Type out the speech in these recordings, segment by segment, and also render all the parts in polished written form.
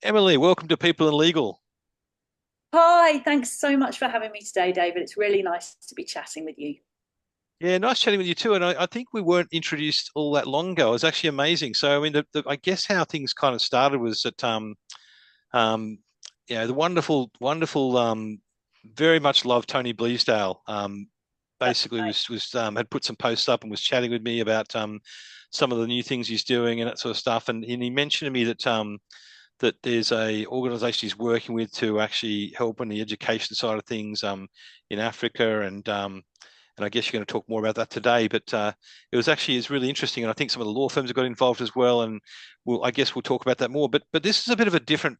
Emily, welcome to People in Legal. Hi, thanks so much for having me today, David. It's really nice to be chatting with you. Yeah, nice chatting with you too. And I think we weren't introduced all that long ago. It was actually amazing. So, I mean, I guess how things kind of started was that, um, the wonderful, very much loved Tony Bleasdale. That's Basically right. was had put some posts up and was chatting with me about some of the new things he's doing and that sort of stuff. And he mentioned to me that there's a organization he's working with to actually help on the education side of things in Africa and I guess you're going to talk more about that today. But it's really interesting, and I think some of the law firms have got involved as well. And I guess we'll talk about that more. But this is a bit of a different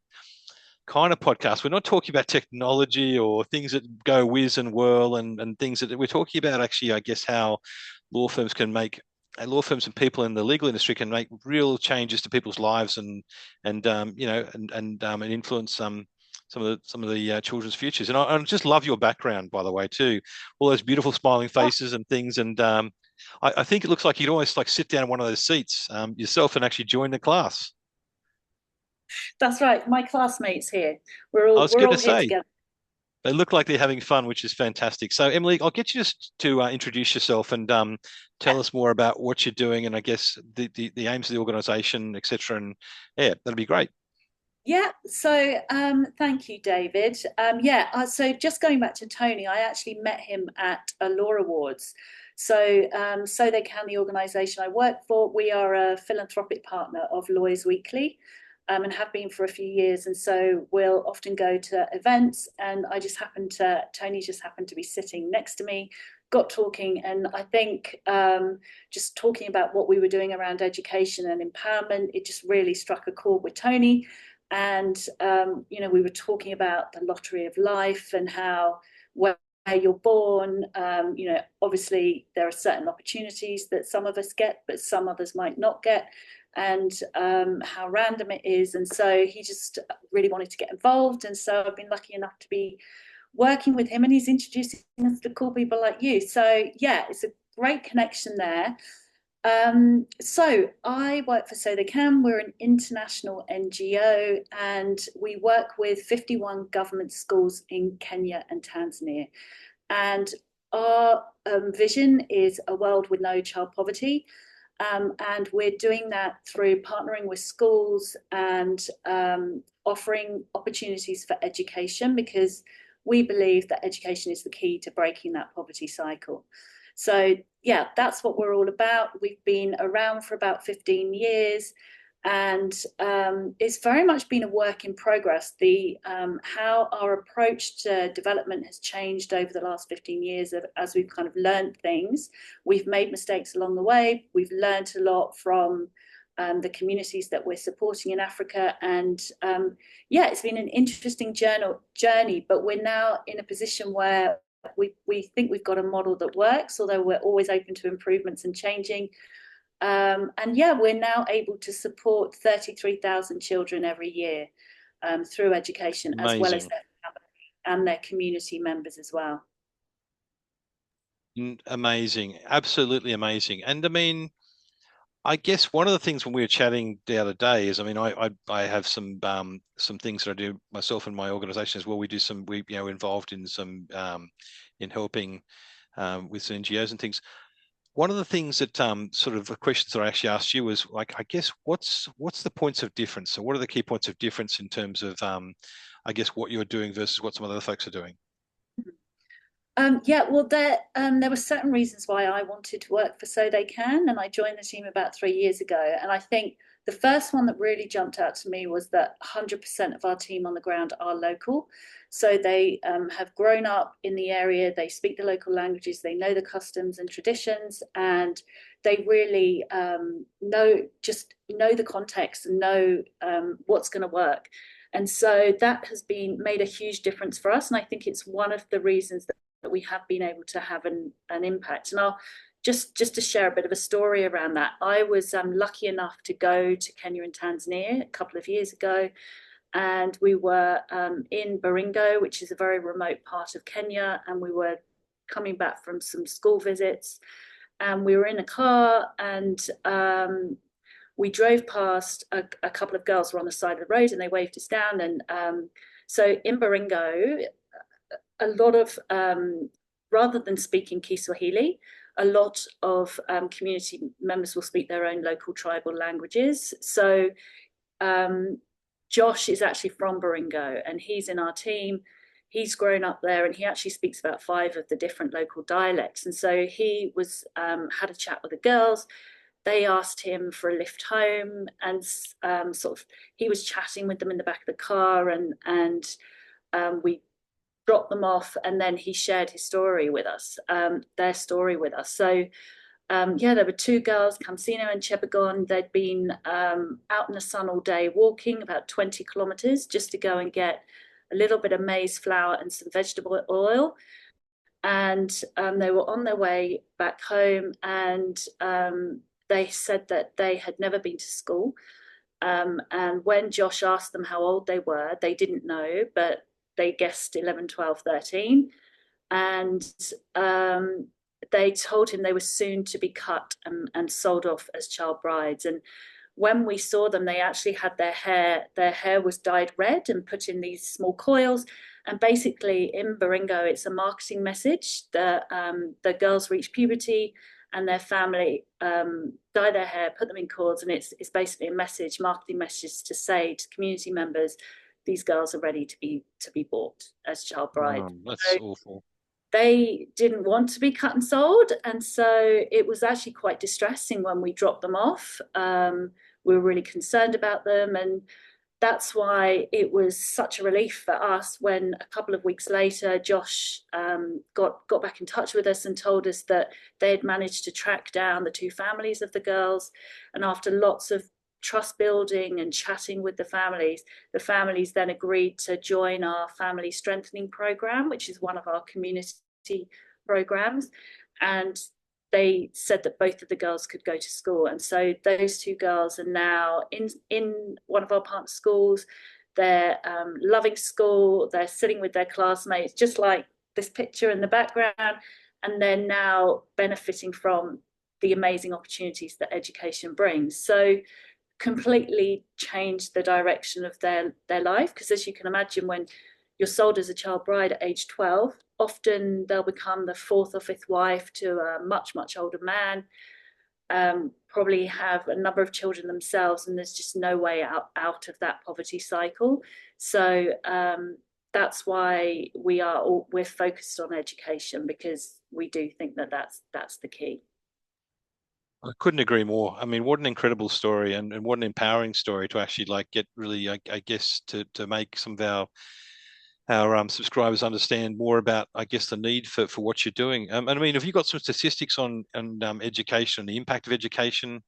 kind of podcast. We're not talking about technology or things that go whiz and whirl and things that we're talking about. Actually, I guess how law firms can make law firms and people in the legal industry can make real changes to people's lives and influence some of the children's futures. And I just love your background, by the way, too. All those beautiful smiling Oh, faces and things. And I think it looks like you'd almost like sit down in one of those seats yourself and actually join the class. that's right. My classmates here. I was We're going to all here say together. they look like they're having fun, which is fantastic. So, Emily, I'll get you just to introduce yourself and tell us more about what you're doing, and I guess the aims of the organisation, etc. And yeah, that'd be great. Thank you, David. So just going back to Tony, I actually met him at a Law Awards. So They Can, the organisation I work for, we are a philanthropic partner of Lawyers Weekly, and have been for a few years. And so we'll often go to events, and Tony just happened to be sitting next to me, got talking, and I think just talking about what we were doing around education and empowerment, it just really struck a chord with Tony. And we were talking about the lottery of life and how where you're born, obviously there are certain opportunities that some of us get, but some others might not get, and how random it is. And so he just really wanted to get involved. And so I've been lucky enough to be working with him, and he's introducing us to cool people like you. So yeah, it's a great connection there. So I work for So They Can. We're an international NGO, and we work with 51 government schools in Kenya and Tanzania. And our vision is a world with no child poverty. And we're doing that through partnering with schools and offering opportunities for education, because we believe that education is the key to breaking that poverty cycle. So, yeah, that's what we're all about. We've been around for about 15 years, and it's very much been a work in progress. The How our approach to development has changed over the last 15 years as we've kind of learned things. We've made mistakes along the way. We've learned a lot from the communities that we're supporting in Africa. And yeah, it's been an interesting journey, but we're now in a position where we think we've got a model that works, although we're always open to improvements and changing. And yeah, we're now able to support 33,000 children every year through education, as well as Amazing. their family and their community members as well. Amazing, absolutely amazing. And I mean, I guess one of the things when we were chatting the other day is, I mean, I have some things that I do myself and my organization as well. We involved in some in helping with some NGOs and things. One of the things that sort of the questions that I actually asked you was like, I guess what's the points of difference? So what are the key points of difference in terms of I guess what you're doing versus what some other folks are doing? There were certain reasons why I wanted to work for So They Can, and I joined the team about 3 years ago. And I think the first one that really jumped out to me was that 100% of our team on the ground are local. So they have grown up in the area, they speak the local languages, they know the customs and traditions, and they really know the context and know what's going to work. And so that has been made a huge difference for us. And I think it's one of the reasons that we have been able to have an impact. And I'll just to share a bit of a story around that. I was lucky enough to go to Kenya and Tanzania a couple of years ago, and we were in Baringo, which is a very remote part of Kenya, and we were coming back from some school visits, and we were in a car, and we drove past a couple of girls were on the side of the road and they waved us down. And so in Baringo, a lot of rather than speaking Kiswahili, a lot of community members will speak their own local tribal languages. So Josh is actually from Baringo and he's in our team. He's grown up there and he actually speaks about 5 of the different local dialects. And so he was had a chat with the girls. They asked him for a lift home, and sort of he was chatting with them in the back of the car, and we dropped them off, and then he shared his story with us, their story with us. So yeah, there were 2 girls, Kamsino and Chebagon. They'd been out in the sun all day, walking about 20 kilometers just to go and get a little bit of maize flour and some vegetable oil. And they were on their way back home, and they said that they had never been to school. And when Josh asked them how old they were, they didn't know, but they guessed 11, 12, 13. And they told him they were soon to be cut and sold off as child brides. And when we saw them, they actually had their hair was dyed red and put in these small coils. And basically in Baringo, it's a marketing message that the girls reach puberty and their family dye their hair, put them in cords, and it's basically a message, marketing message to say to community members, these girls are ready to be bought as child brides. That's So awful. they didn't want to be cut and sold, and so it was actually quite distressing when we dropped them off. We were really concerned about them, and that's why it was such a relief for us when a couple of weeks later Josh got back in touch with us and told us that they had managed to track down the 2 families of the girls, and after lots of trust building and chatting with the families then agreed to join our family strengthening program, which is one of our community programs. And they said that both of the girls could go to school. And so those 2 girls are now in one of our partner schools. They're loving school. They're sitting with their classmates, just like this picture in the background. And they're now benefiting from the amazing opportunities that education brings. So completely changed the direction of their life, because as you can imagine, when you're sold as a child bride at age 12, often they'll become the 4th or 5th wife to a much older man, probably have a number of children themselves, and there's just no way out of that poverty cycle. So that's why we're focused on education, because we do think that that's the key. I couldn't agree more. I mean, what an incredible story, and what an empowering story to actually like get really, I guess, to make some of our subscribers understand more about, I guess, the need for what you're doing. And I mean, have you got some statistics on education, the impact of education?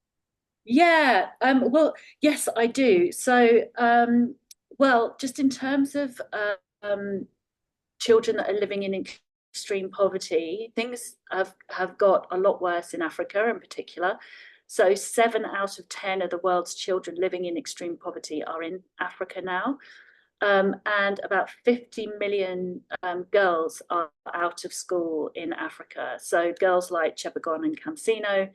Yeah, well, yes, I do. So, well, just in terms of children that are living in extreme poverty, things have got a lot worse in Africa in particular. So 7 out of 10 of the world's children living in extreme poverty are in Africa now. And about 50 million girls are out of school in Africa. So girls like Chebagon and Kamsino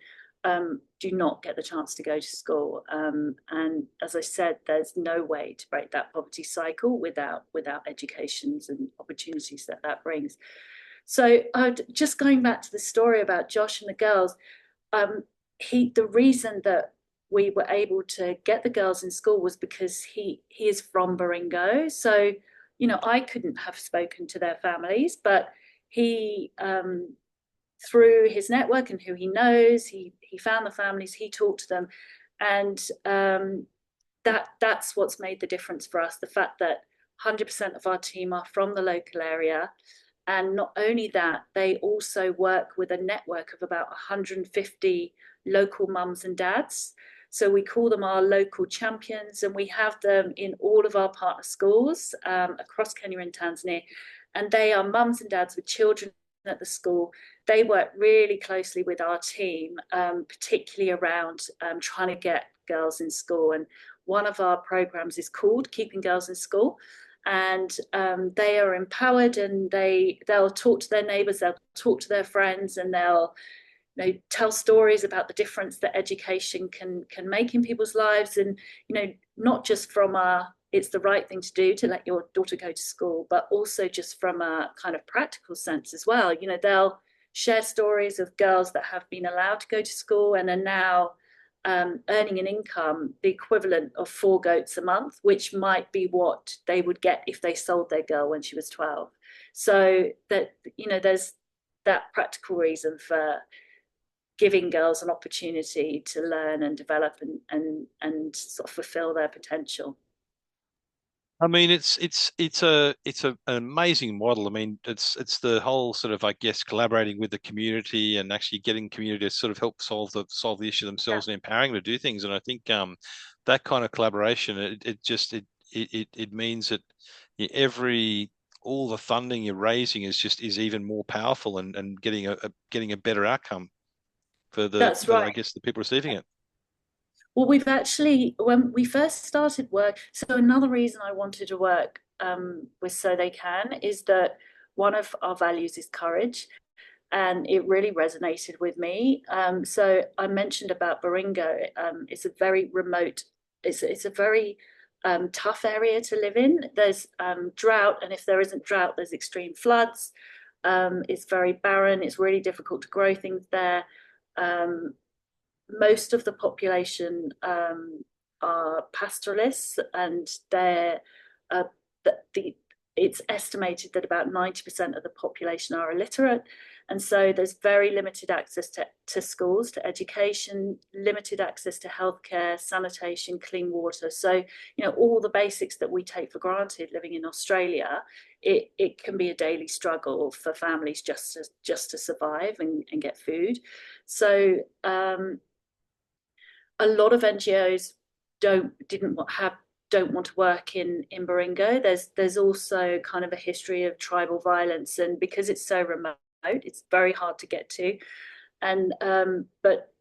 do not get the chance to go to school. And as I said, there's no way to break that poverty cycle without educations and opportunities that brings. So just going back to the story about Josh and the girls, the reason that we were able to get the girls in school was because he is from Baringo. So, you know, I couldn't have spoken to their families, but he through his network and who he knows, he found the families, he talked to them, and that's what's made the difference for us. The fact that 100% of our team are from the local area. And not only that, they also work with a network of about 150 local mums and dads. So we call them our local champions, and we have them in all of our partner schools across Kenya and Tanzania. And they are mums and dads with children at the school. They work really closely with our team, particularly around trying to get girls in school. And one of our programs is called Keeping Girls in School. And they are empowered, and they'll talk to their neighbors, they'll talk to their friends, and they'll tell stories about the difference that education can make in people's lives, and not just from a it's the right thing to do to let your daughter go to school, but also just from a kind of practical sense as well. They'll share stories of girls that have been allowed to go to school and are now earning an income the equivalent of 4 goats a month, which might be what they would get if they sold their girl when she was 12. So that there's that practical reason for giving girls an opportunity to learn and develop and sort of fulfill their potential. I mean, it's an amazing model. I mean, it's the whole sort of, I guess, collaborating with the community and actually getting community to sort of help solve the issue Yeah, themselves and empowering them to do things. And I think that kind of collaboration, it means that every all the funding you're raising is even more powerful and getting a better outcome for that's right. I guess the people receiving it. Well, when we first started work, so another reason I wanted to work with So They Can is that one of our values is courage, and it really resonated with me. So I mentioned about Baringo. It's a very remote, it's a very tough area to live in. There's drought, and if there isn't drought, there's extreme floods. It's very barren. It's really difficult to grow things there. Um, Most of the population are pastoralists, and uh, the it's estimated that about 90% of the population are illiterate. And so there's very limited access to schools, to education, limited access to healthcare, sanitation, clean water. So, all the basics that we take for granted living in Australia, it can be a daily struggle for families just to survive and get food. So a lot of NGOs don't want to work in Baringo. There's also kind of a history of tribal violence, and because it's so remote, it's very hard to get to. And but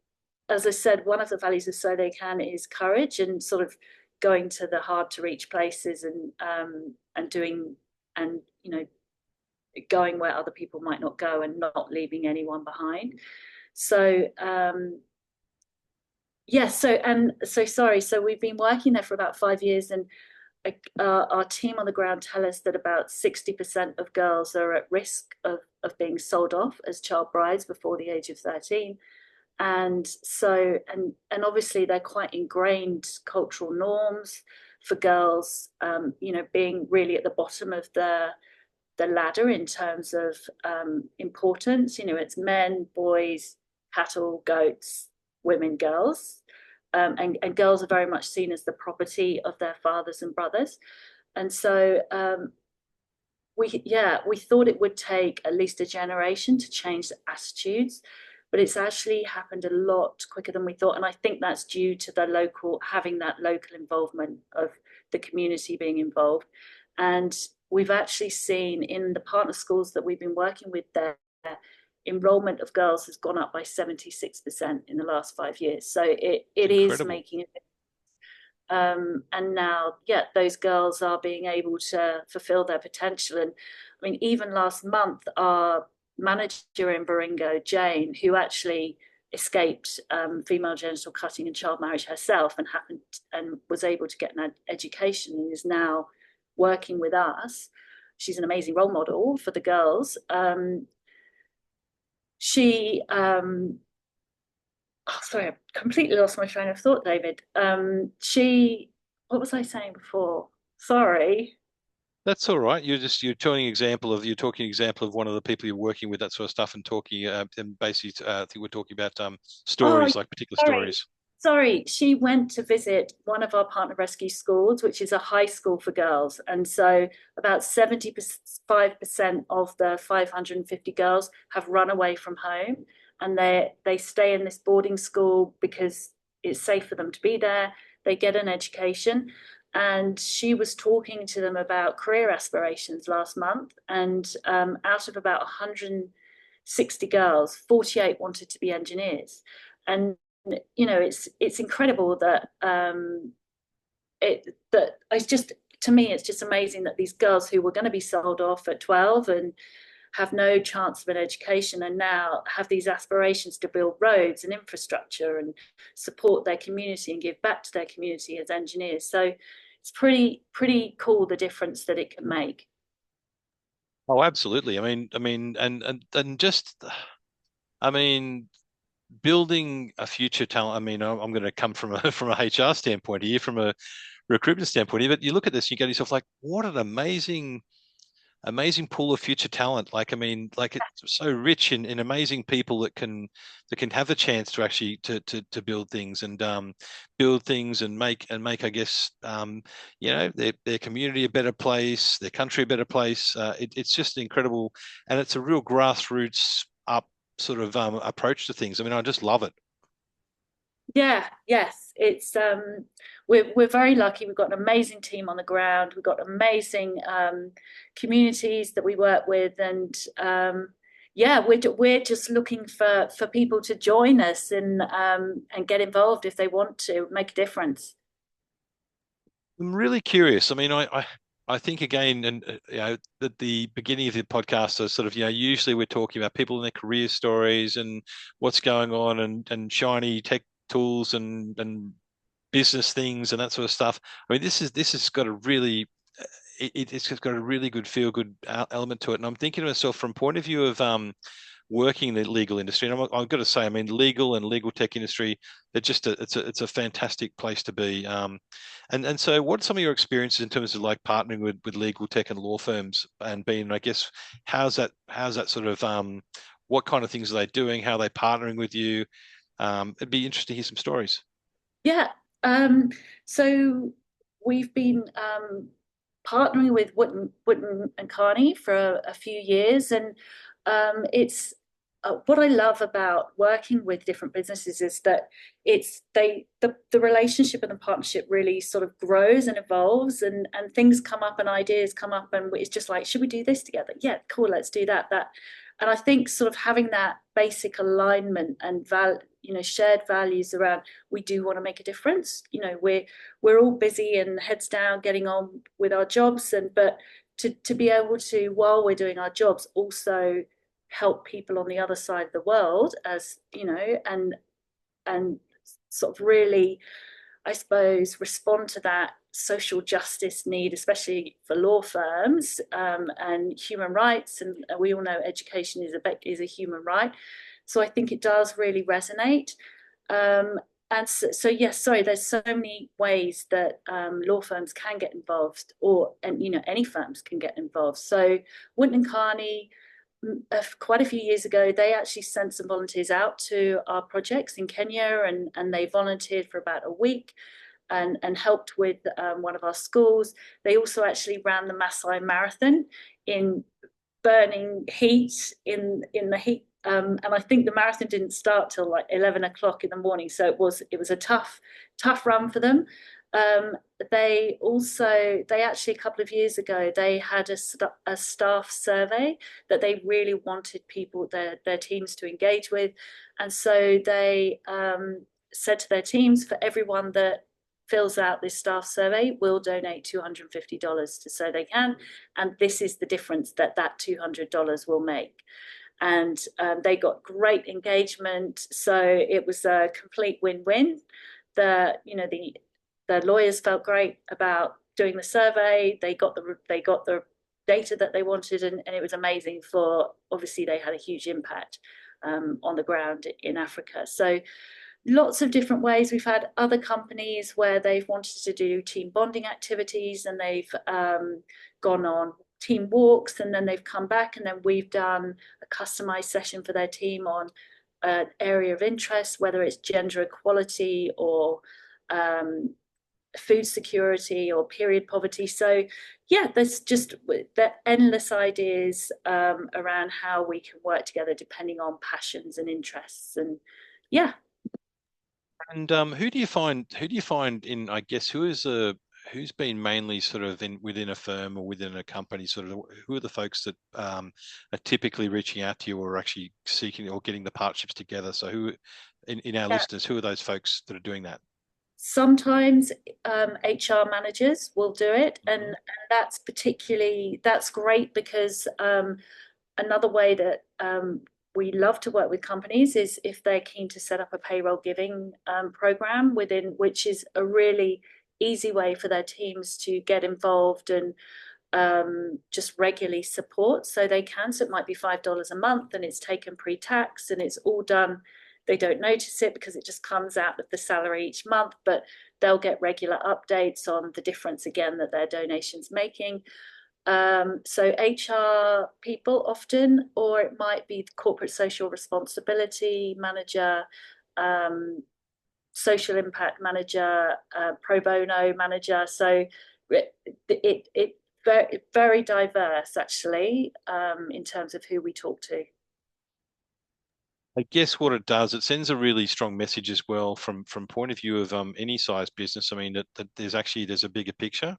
as I said, one of the values of So They Can is courage, and sort of going to the hard to reach places and doing and going where other people might not go and not leaving anyone behind. So yes, so sorry. So we've been working there for about 5 years, and our team on the ground tell us that about 60% of girls are at risk of being sold off as child brides before the age of 13. And so, and obviously they're quite ingrained cultural norms for girls, being really at the bottom of the ladder in terms of importance. It's men, boys, cattle, goats, women, girls. And girls are very much seen as the property of their fathers and brothers. And so we thought it would take at least a generation to change the attitudes, but it's actually happened a lot quicker than we thought. And I think that's due to having that local involvement of the community being involved. And we've actually seen in the partner schools that we've been working with there, enrollment of girls has gone up by 76% in the last 5 years. So It's it is incredible. making a and now, yeah, those girls are being able to fulfill their potential. And I mean, even last month, our manager in Baringo, Jane, who actually escaped female genital cutting and child marriage herself and was able to get an education and is now working with us. She's an amazing role model for the girls. She Oh, sorry, I completely lost my train of thought, David. What was I saying before? Sorry. That's all right. You're talking example of one of the people you're working with, that sort of stuff, and talking and basically I think we're talking about Oh, stories, like particular sorry. stories. Sorry. She went to visit one of our partner rescue schools, which is a high school for girls. And so about 75% of the 550 girls have run away from home, and they stay in this boarding school because it's safe for them to be there. They get an education. And she was talking to them about career aspirations last month. And out of about 160 girls, 48 wanted to be engineers. And it's incredible that it's just, to me, it's just amazing that these girls who were going to be sold off at 12 and have no chance of an education and now have these aspirations to build roads and infrastructure and support their community and give back to their community as engineers. So it's pretty cool the difference that it can make. Oh, absolutely. And just, I mean, building a future talent. I mean, I'm going to come from a from a HR standpoint here, from a recruitment standpoint here, but you look at this, you go to yourself like, what an amazing pool of future talent. Like, I mean, like it's so rich in amazing people that can have the chance to actually to build things and build things and make, I guess, their community a better place, their country a better place. It's just incredible, and it's a real grassroots up sort of approach to things. I mean, I just love it. Yeah, yes, it's we're very lucky. We've got an amazing team on the ground. We've got amazing communities that we work with, and yeah, we're just looking for people to join us and get involved if they want to make a difference. I'm really curious. I mean, I think again, and at the beginning of the podcast, I sort of, usually we're talking about people and their career stories and what's going on and shiny tech tools and business things and that sort of stuff. I mean, this has got a really it's got a really good feel good element to it. And I'm thinking to myself from point of view of working in the legal industry. And I've got to say, I mean, legal and legal tech industry, it's a fantastic place to be. And so, what are some of your experiences in terms of like partnering with legal tech and law firms and being, I guess, how's that sort of what kind of things are they doing? How are they partnering with you? It'd be interesting to hear some stories. Yeah. Um, so we've been partnering with Wooten and Carney for a few years, and it's what I love about working with different businesses is that the relationship and the partnership really sort of grows and evolves, and things come up and ideas come up, and it's just like, should we do this together? Yeah, cool, let's do that. And I think sort of having that basic alignment and shared values around we do want to make a difference. We're all busy and heads down getting on with our jobs, but to be able to, while we're doing our jobs, also help people on the other side of the world, as and sort of really, I suppose, respond to that social justice need, especially for law firms, and human rights. And we all know education is a human right. So I think it does really resonate. And so yes, sorry, there's so many ways that law firms can get involved, and any firms can get involved. So Wooten and Carney, quite a few years ago, they actually sent some volunteers out to our projects in Kenya, and they volunteered for about a week and helped with one of our schools. They also actually ran the Maasai Marathon in burning heat in the heat. And I think the marathon didn't start till like 11 o'clock in the morning, so it was a tough run for them. Um, they actually, a couple of years ago, they had a staff survey that they really wanted their teams to engage with, and so they said to their teams, for everyone that fills out this staff survey, we'll donate $250 to So They Can, and this is the difference that $200 will make. And they got great engagement, so it was a complete win-win. The lawyers felt great about doing the survey. They got the data that they wanted, and it was amazing. For obviously they had a huge impact on the ground in Africa. So lots of different ways. We've had other companies where they've wanted to do team bonding activities, and they've gone on team walks, and then they've come back, and then we've done a customized session for their team on an area of interest, whether it's gender equality or food security or period poverty. So yeah, there's just the endless ideas around how we can work together depending on passions and interests. And yeah. And who do you find in, I guess, who's been mainly sort of in within a firm or within a company, sort of who are the folks that are typically reaching out to you or actually seeking or getting the partnerships together? So who in our Yeah. listeners, who are those folks that are doing that? Sometimes HR managers will do it, and Hmm. that's great because Another way that we love to work with companies is if they're keen to set up a payroll giving program within, which is a really easy way for their teams to get involved and just regularly support. So they can. So it might be $5 a month, and it's taken pre-tax, and it's all done. They don't notice it because it just comes out of the salary each month, but they'll get regular updates on the difference again that their donation's making. So HR people often, or it might be the corporate social responsibility manager, um, social impact manager, pro bono manager. So it very, very diverse actually, in terms of who we talk to. I guess what it does, it sends a really strong message as well from point of view of any size business. I mean that there's a bigger picture,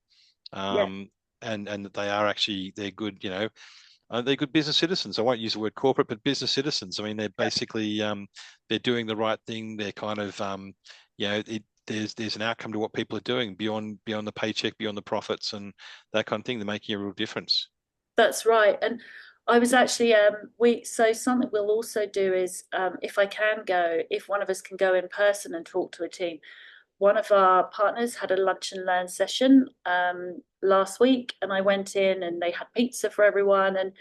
Yeah, um, and that they're good, they're good business citizens. I won't use the word corporate, but business citizens. I mean, they're yeah. basically they're doing the right thing. They're kind of there's an outcome to what people are doing beyond the paycheck, beyond the profits, and that kind of thing. They're making a real difference. That's right. And I was actually we so something we'll also do is if I can go, if one of us can go in person and talk to a team. One of our partners had a lunch and learn session last week, and I went in and they had pizza for everyone. And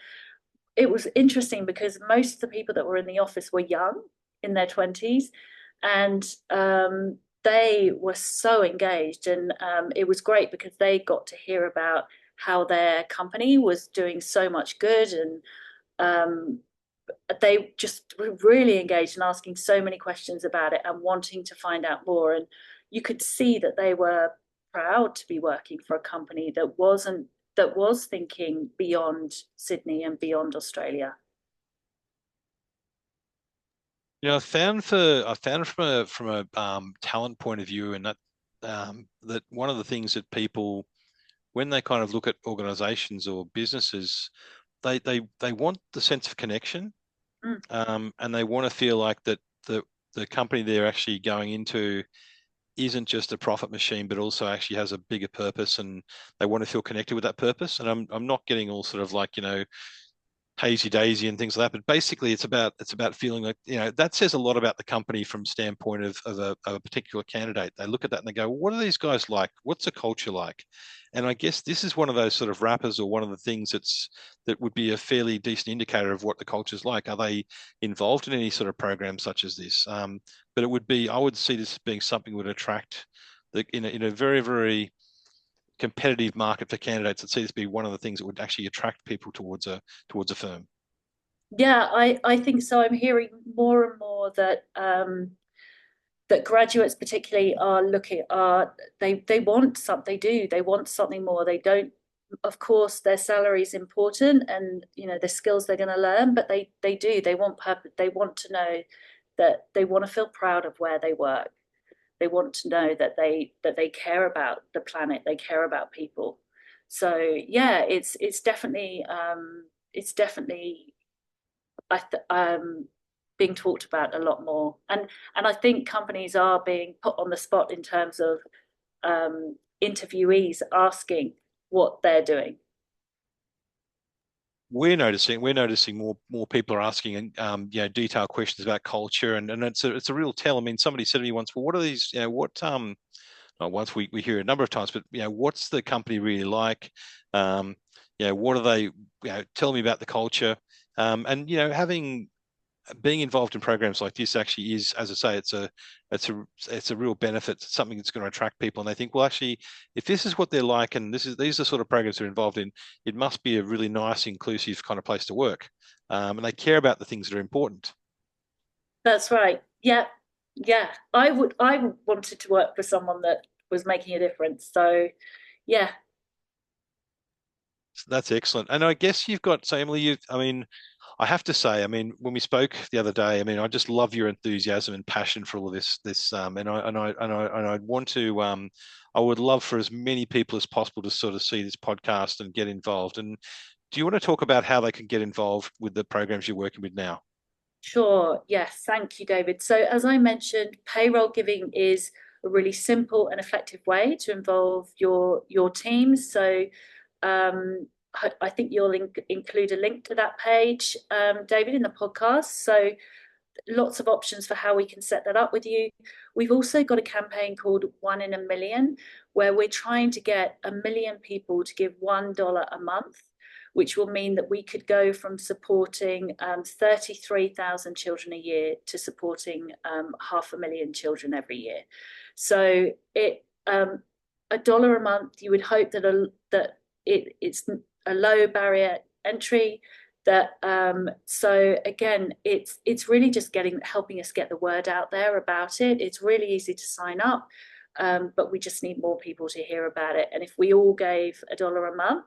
it was interesting because most of the people that were in the office were young, in their 20s, and they were so engaged. And it was great because they got to hear about how their company was doing so much good, and um, they just were really engaged and asking so many questions about it and wanting to find out more. And you could see that they were proud to be working for a company that was thinking beyond Sydney and beyond Australia. I found from a talent point of view, and that one of the things that people, when they kind of look at organizations or businesses, they want the sense of connection, Mm, and they want to feel like that the company they're actually going into isn't just a profit machine, but also actually has a bigger purpose, and they want to feel connected with that purpose. And I'm not getting all sort of like, hazy daisy and things like that. But basically, it's about feeling like, that says a lot about the company from standpoint of a particular candidate. They look at that and they go, what are these guys like? What's the culture like? And I guess this is one of those sort of wrappers, or one of the things that would be a fairly decent indicator of what the culture's like. Are they involved in any sort of program such as this? But I would see this as being something that would attract in a very, very competitive market for candidates. I'd see this be one of the things that would actually attract people towards a firm. yeah, I think so. I'm hearing more and more that that graduates particularly are looking are they want something, they want something more. They don't, of course their salary is important, and the skills they're going to learn, but they want purpose. They want to know that they want to feel proud of where they work. They want to know that they care about the planet, they care about people. So yeah, it's definitely I being talked about a lot more. And I think companies are being put on the spot in terms of interviewees asking what they're doing. We're noticing more people are asking detailed questions about culture, and it's a real tell. I mean, somebody said to me once, well, what are these, what once we hear a number of times, but what's the company really like? What are they, tell me about the culture. And having being involved in programs like this actually is, as I say, it's a real benefit. It's something that's going to attract people, and they think, well, actually, if this is what they're like, and these are the sort of programs they're involved in, it must be a really nice, inclusive kind of place to work, and they care about the things that are important. That's right. Yeah, yeah. I wanted to work for someone that was making a difference. So yeah, So that's excellent. And I guess you've got, so Emily, I mean, I have to say, I mean, when we spoke the other day, I mean, I just love your enthusiasm and passion for all of this, and I want to, I would love for as many people as possible to sort of see this podcast and get involved. And do you want to talk about how they can get involved with the programs you're working with now? sure. Yes, thank you, David. So as I mentioned, payroll giving is a really simple and effective way to involve your teams. So I think you'll include a link to that page, David, in the podcast. So lots of options for how we can set that up with you. We've also got a campaign called 1 in a Million, where we're trying to get 1 million people to give $1 a month, which will mean that we could go from supporting 33,000 children a year to supporting 500,000 children every year. So $1 a month, you would hope that it's a low barrier entry. So again, it's really just helping us get the word out there about it. It's really easy to sign up, but we just need more people to hear about it. And if we all gave $1 a month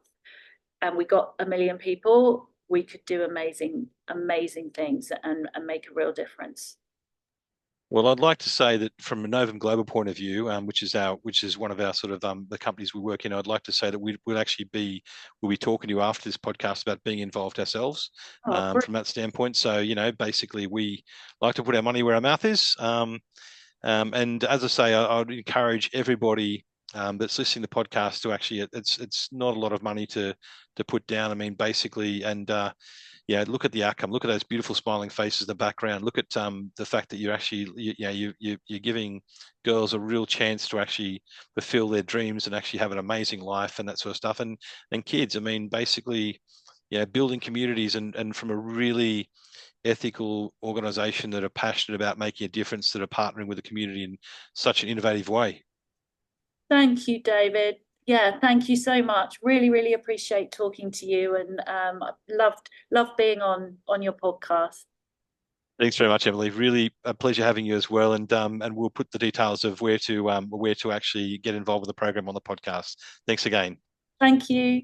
and we got 1 million people, we could do amazing things and make a real difference. Well, I'd like to say that from a Novum Global point of view, which is one of our sort of the companies we work in, I'd like to say that we'll be talking to you after this podcast about being involved ourselves from that standpoint. So, basically we like to put our money where our mouth is. And as I say, I would encourage everybody that's listening to the podcast to actually, it's not a lot of money to put down. I mean, basically, and look at the outcome. Look at those beautiful smiling faces in the background. Look at the fact that you're actually, you're giving girls a real chance to actually fulfill their dreams and actually have an amazing life and that sort of stuff. And kids, I mean, basically, building communities and from a really ethical organization that are passionate about making a difference, that are partnering with the community in such an innovative way. Thank you, David. Yeah, thank you so much. Really, really appreciate talking to you, and loved being on your podcast. Thanks very much, Emily. Really a pleasure having you as well. And we'll put the details of where to actually get involved with the program on the podcast. Thanks again. Thank you.